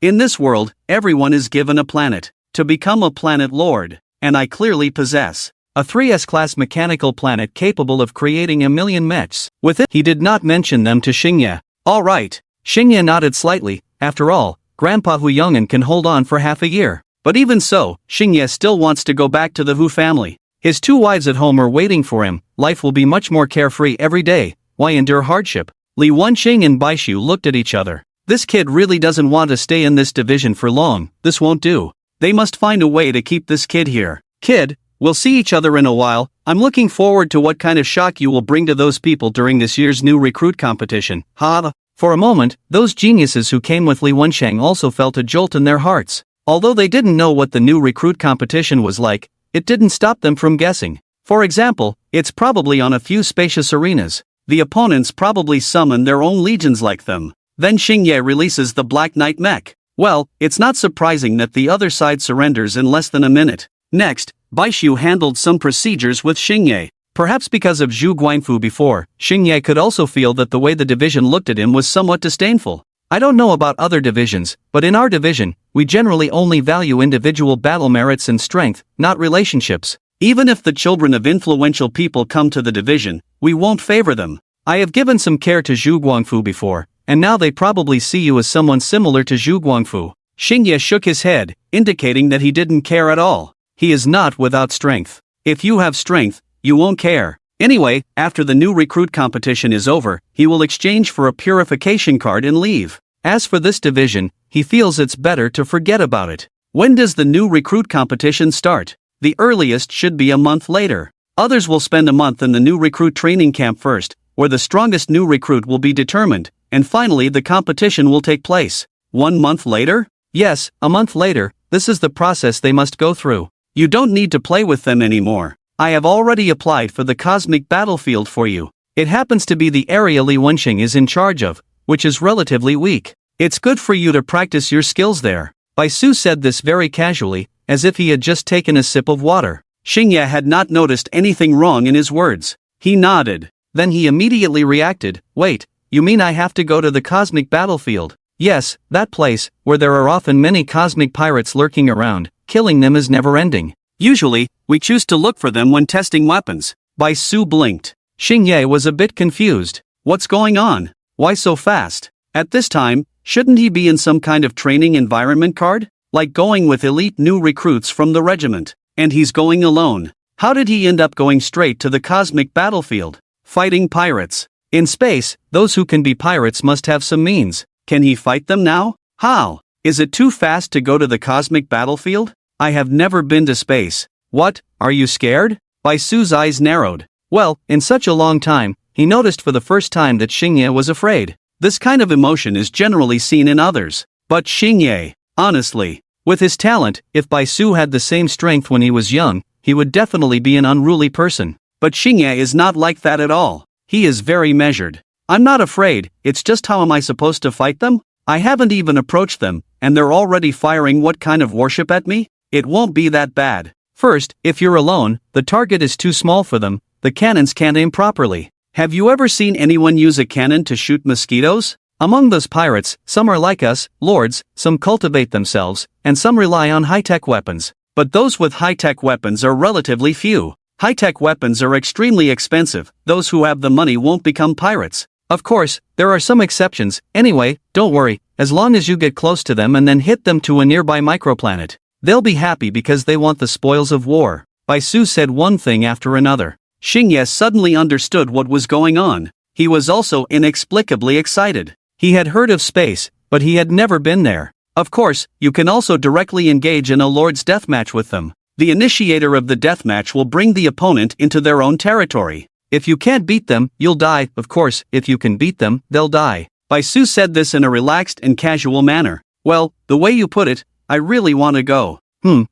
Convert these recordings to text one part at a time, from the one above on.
In this world, everyone is given a planet to become a planet lord, and I clearly possess a 3S class mechanical planet capable of creating 1,000,000 mechs. With it, he did not mention them to Xingye. Alright. Xingye nodded slightly. After all, Grandpa Hu Yong'an can hold on for half a year. But even so, Xingye still wants to go back to the Hu family. His 2 wives at home are waiting for him. Life will be much more carefree every day. Why endure hardship? Li Wenqing and Baishu looked at each other. This kid really doesn't want to stay in this division for long. This won't do. They must find a way to keep this kid here. Kid, we'll see each other in a while. I'm looking forward to what kind of shock you will bring to those people during this year's new recruit competition. Ha! For a moment, those geniuses who came with Li Wensheng also felt a jolt in their hearts. Although they didn't know what the new recruit competition was like, it didn't stop them from guessing. For example, it's probably on a few spacious arenas. The opponents probably summon their own legions like them. Then Xingye releases the Black Knight mech. Well, it's not surprising that the other side surrenders in less than a minute. Next, Baishu handled some procedures with Xingye. Perhaps because of Zhu Guangfu before, Xingye could also feel that the way the division looked at him was somewhat disdainful. I don't know about other divisions, but in our division, we generally only value individual battle merits and strength, not relationships. Even if the children of influential people come to the division, we won't favor them. I have given some care to Zhu Guangfu before, and now they probably see you as someone similar to Zhu Guangfu. Xingye shook his head, indicating that he didn't care at all. He is not without strength. If you have strength, you won't care. Anyway, after the new recruit competition is over, he will exchange for a purification card and leave. As for this division, he feels it's better to forget about it. When does the new recruit competition start? The earliest should be a month later. Others will spend a month in the new recruit training camp first, where the strongest new recruit will be determined, and finally the competition will take place. 1 month later? Yes, a month later. This is the process they must go through. You don't need to play with them anymore. I have already applied for the cosmic battlefield for you. It happens to be the area Li Wenqing is in charge of, which is relatively weak. It's good for you to practice your skills there. Baisu said this very casually, as if he had just taken a sip of water. Xingye had not noticed anything wrong in his words. He nodded. Then he immediately reacted. Wait, you mean I have to go to the cosmic battlefield? Yes, that place, where there are often many cosmic pirates lurking around. Killing them is never-ending. Usually, we choose to look for them when testing weapons. Baisu blinked. Xingye was a bit confused. What's going on? Why so fast? At this time, shouldn't he be in some kind of training environment card? Like going with elite new recruits from the regiment. And he's going alone. How did he end up going straight to the cosmic battlefield? Fighting pirates. In space, those who can be pirates must have some means. Can he fight them now? How? Is it too fast to go to the cosmic battlefield? I have never been to space. What, are you scared? Baisu's eyes narrowed. Well, in such a long time, he noticed for the first time that Xingye was afraid. This kind of emotion is generally seen in others. But Xingye, honestly, with his talent, if Baisu had the same strength when he was young, he would definitely be an unruly person. But Xingye is not like that at all. He is very measured. I'm not afraid, it's just how am I supposed to fight them? I haven't even approached them, and they're already firing what kind of warship at me? It won't be that bad. First, if you're alone, the target is too small for them, the cannons can't aim properly. Have you ever seen anyone use a cannon to shoot mosquitoes? Among those pirates, some are like us, lords, some cultivate themselves, and some rely on high-tech weapons. But those with high-tech weapons are relatively few. High-tech weapons are extremely expensive, those who have the money won't become pirates. Of course, there are some exceptions. Anyway, don't worry, as long as you get close to them and then hit them to a nearby microplanet. They'll be happy because they want the spoils of war. Baisu said one thing after another. Xingye suddenly understood what was going on. He was also inexplicably excited. He had heard of space, but he had never been there. Of course, you can also directly engage in a Lord's deathmatch with them. The initiator of the deathmatch will bring the opponent into their own territory. If you can't beat them, you'll die. Of course, if you can beat them, they'll die. Baisu said this in a relaxed and casual manner. Well, the way you put it, I really want to go.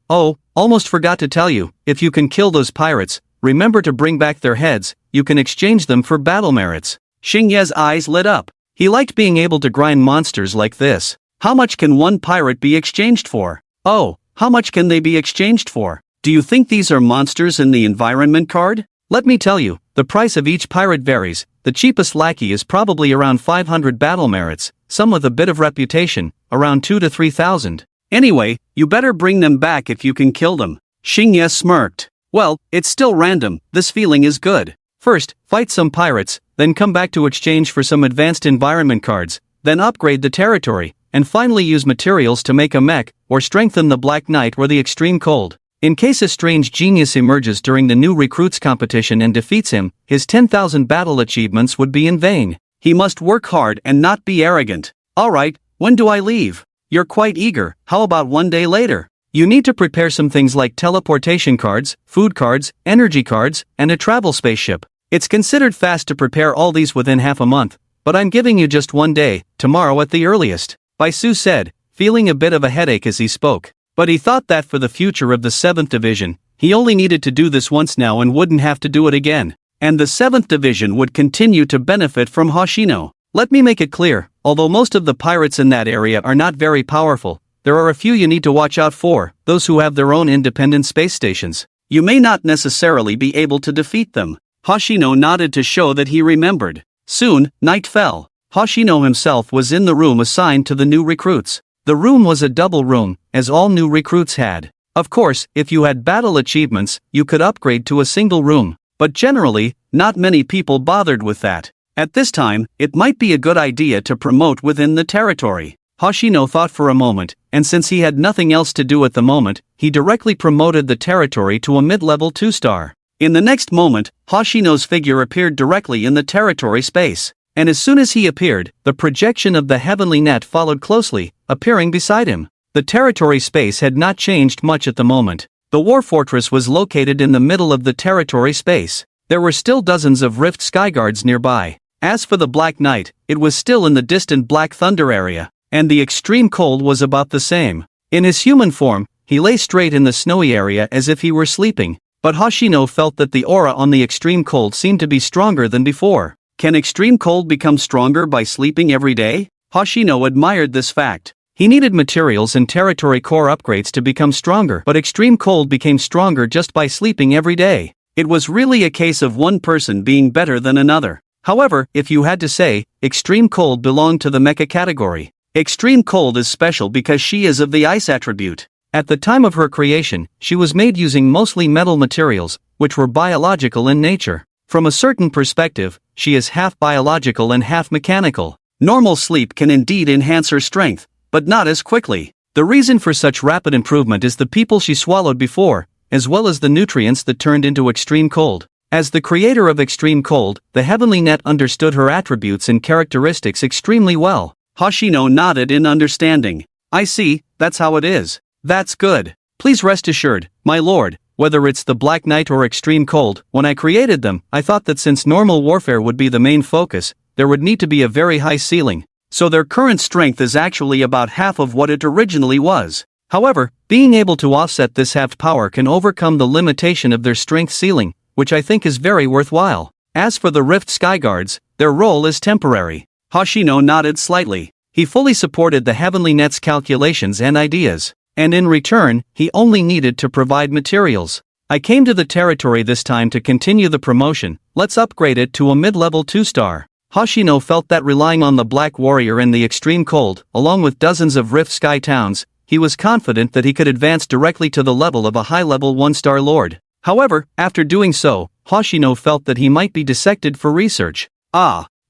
Oh, almost forgot to tell you, if you can kill those pirates, remember to bring back their heads, you can exchange them for battle merits. Xingye's eyes lit up. He liked being able to grind monsters like this. How much can one pirate be exchanged for? Oh, how much can they be exchanged for? Do you think these are monsters in the environment card? Let me tell you, the price of each pirate varies. The cheapest lackey is probably around 500 battle merits, some with a bit of reputation, around 2 to 3,000. Anyway, you better bring them back if you can kill them. Xingye smirked. Well, it's still random, this feeling is good. First, fight some pirates, then come back to exchange for some advanced environment cards, then upgrade the territory, and finally use materials to make a mech, or strengthen the Black Knight or the extreme cold. In case a strange genius emerges during the new recruits competition and defeats him, his 10,000 battle achievements would be in vain. He must work hard and not be arrogant. Alright, when do I leave? You're quite eager, how about one day later? You need to prepare some things like teleportation cards, food cards, energy cards, and a travel spaceship. It's considered fast to prepare all these within half a month, but I'm giving you just one day, tomorrow at the earliest. Baisu said, feeling a bit of a headache as he spoke. But he thought that for the future of the 7th Division, he only needed to do this once now and wouldn't have to do it again. And the 7th Division would continue to benefit from Hoshino. Let me make it clear, although most of the pirates in that area are not very powerful, there are a few you need to watch out for, those who have their own independent space stations. You may not necessarily be able to defeat them. Hoshino nodded to show that he remembered. Soon, night fell. Hoshino himself was in the room assigned to the new recruits. The room was a double room, as all new recruits had. Of course, if you had battle achievements, you could upgrade to a single room, but generally, not many people bothered with that. At this time, it might be a good idea to promote within the territory. Hoshino thought for a moment, and since he had nothing else to do at the moment, he directly promoted the territory to a mid-level 2-star. In the next moment, Hoshino's figure appeared directly in the territory space. And as soon as he appeared, the projection of the heavenly net followed closely, appearing beside him. The territory space had not changed much at the moment. The war fortress was located in the middle of the territory space. There were still dozens of Rift Skyguards nearby. As for the Black Knight, it was still in the distant Black Thunder area, and the extreme cold was about the same. In his human form, he lay straight in the snowy area as if he were sleeping, but Hoshino felt that the aura on the extreme cold seemed to be stronger than before. Can extreme cold become stronger by sleeping every day? Hoshino admired this fact. He needed materials and territory core upgrades to become stronger, but extreme cold became stronger just by sleeping every day. It was really a case of one person being better than another. However, if you had to say, extreme cold belonged to the mecha category. Extreme cold is special because she is of the ice attribute. At the time of her creation, she was made using mostly metal materials, which were biological in nature. From a certain perspective, she is half biological and half mechanical. Normal sleep can indeed enhance her strength, but not as quickly. The reason for such rapid improvement is the people she swallowed before, as well as the nutrients that turned into extreme cold. As the creator of extreme cold, the heavenly net understood her attributes and characteristics extremely well. Hoshino nodded in understanding. I see, that's how it is. That's good. Please rest assured, my lord. Whether it's the Black Knight or extreme cold, when I created them, I thought that since normal warfare would be the main focus, there would need to be a very high ceiling. So their current strength is actually about half of what it originally was. However, being able to offset this halved power can overcome the limitation of their strength ceiling, which I think is very worthwhile. As for the Rift Skyguards, their role is temporary. Hoshino nodded slightly. He fully supported the Heavenly Net's calculations and ideas. And in return, he only needed to provide materials. I came to the territory this time to continue the promotion, let's upgrade it to a mid-level 2-star. Hoshino felt that relying on the Black Warrior and the extreme cold, along with dozens of Rift Sky towns, he was confident that he could advance directly to the level of a high-level 1-star lord. However, after doing so, Hoshino felt that he might be dissected for research.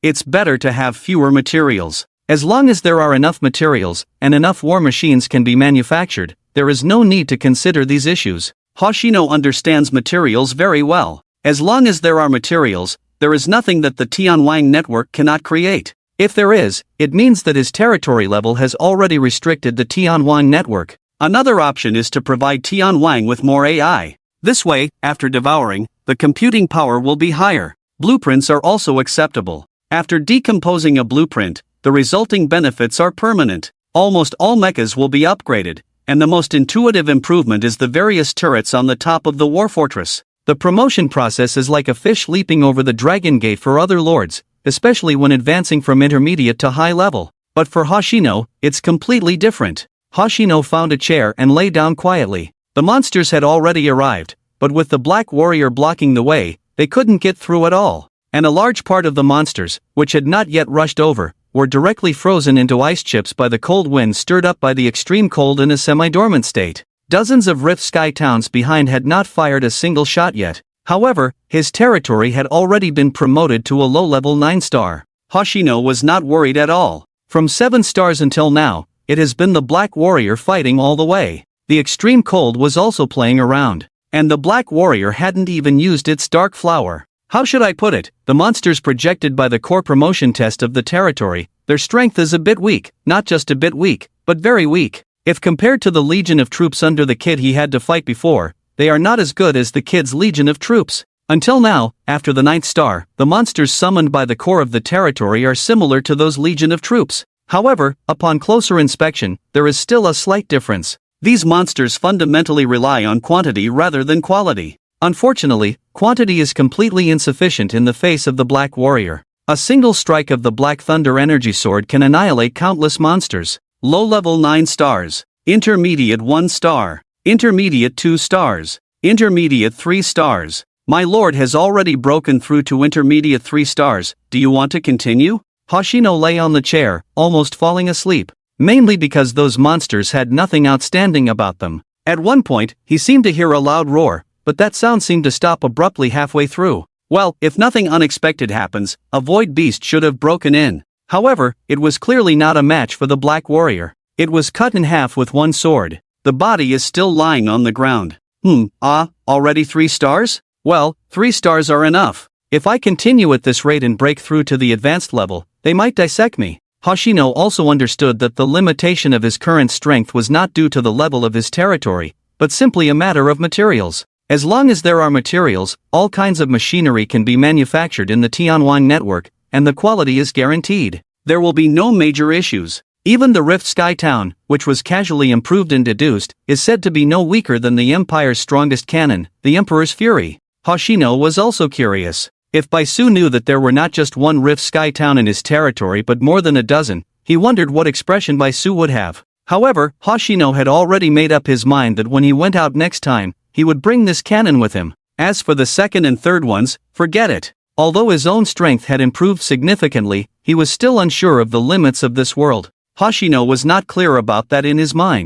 It's better to have fewer materials. As long as there are enough materials, and enough war machines can be manufactured, there is no need to consider these issues. Hoshino understands materials very well. As long as there are materials, there is nothing that the Tianwang network cannot create. If there is, it means that his territory level has already restricted the Tianwang network. Another option is to provide Tianwang with more AI. This way, after devouring, the computing power will be higher. Blueprints are also acceptable. After decomposing a blueprint, the resulting benefits are permanent. Almost all mechas will be upgraded, and the most intuitive improvement is the various turrets on the top of the war fortress. The promotion process is like a fish leaping over the dragon gate for other lords, especially when advancing from intermediate to high level. But for Hoshino, it's completely different. Hoshino found a chair and lay down quietly. The monsters had already arrived, but with the Black Warrior blocking the way, they couldn't get through at all. And a large part of the monsters, which had not yet rushed over, were directly frozen into ice chips by the cold wind stirred up by the extreme cold in a semi-dormant state. Dozens of Rift Sky towns behind had not fired a single shot yet. However, his territory had already been promoted to a low-level 9-star. Hoshino was not worried at all. From 7 stars until now, it has been the Black Warrior fighting all the way. The extreme cold was also playing around. And the Black Warrior hadn't even used its Dark Flower. How should I put it? The monsters projected by the core promotion test of the territory, their strength is a bit weak, not just a bit weak, but very weak. If compared to the legion of troops under the kid he had to fight before, they are not as good as the kid's legion of troops. Until now, after the 9th star, the monsters summoned by the core of the territory are similar to those legion of troops. However, upon closer inspection, there is still a slight difference. These monsters fundamentally rely on quantity rather than quality. Unfortunately, quantity is completely insufficient in the face of the Black Warrior. A single strike of the Black Thunder Energy Sword can annihilate countless monsters. Low level 9 stars. Intermediate 1 star. Intermediate 2 stars. Intermediate 3 stars. My lord has already broken through to intermediate 3 stars, do you want to continue? Hoshino lay on the chair, almost falling asleep. Mainly because those monsters had nothing outstanding about them. At one point, he seemed to hear a loud roar, but that sound seemed to stop abruptly halfway through. Well, if nothing unexpected happens, a void beast should have broken in. However, it was clearly not a match for the Black Warrior. It was cut in half with 1 sword. The body is still lying on the ground. Already 3 stars? Well, 3 stars are enough. If I continue at this rate and break through to the advanced level, they might dissect me. Hoshino also understood that the limitation of his current strength was not due to the level of his territory, but simply a matter of materials. As long as there are materials, all kinds of machinery can be manufactured in the Tianwan network, and the quality is guaranteed. There will be no major issues. Even the Rift Sky Town, which was casually improved and deduced, is said to be no weaker than the Empire's strongest cannon, the Emperor's Fury. Hoshino was also curious. If Baisu knew that there were not just 1 Rift Sky Town in his territory but more than a dozen, he wondered what expression Baisu would have. However, Hoshino had already made up his mind that when he went out next time, he would bring this cannon with him. As for the 2nd and 3rd ones, forget it. Although his own strength had improved significantly, he was still unsure of the limits of this world. Hoshino was not clear about that in his mind.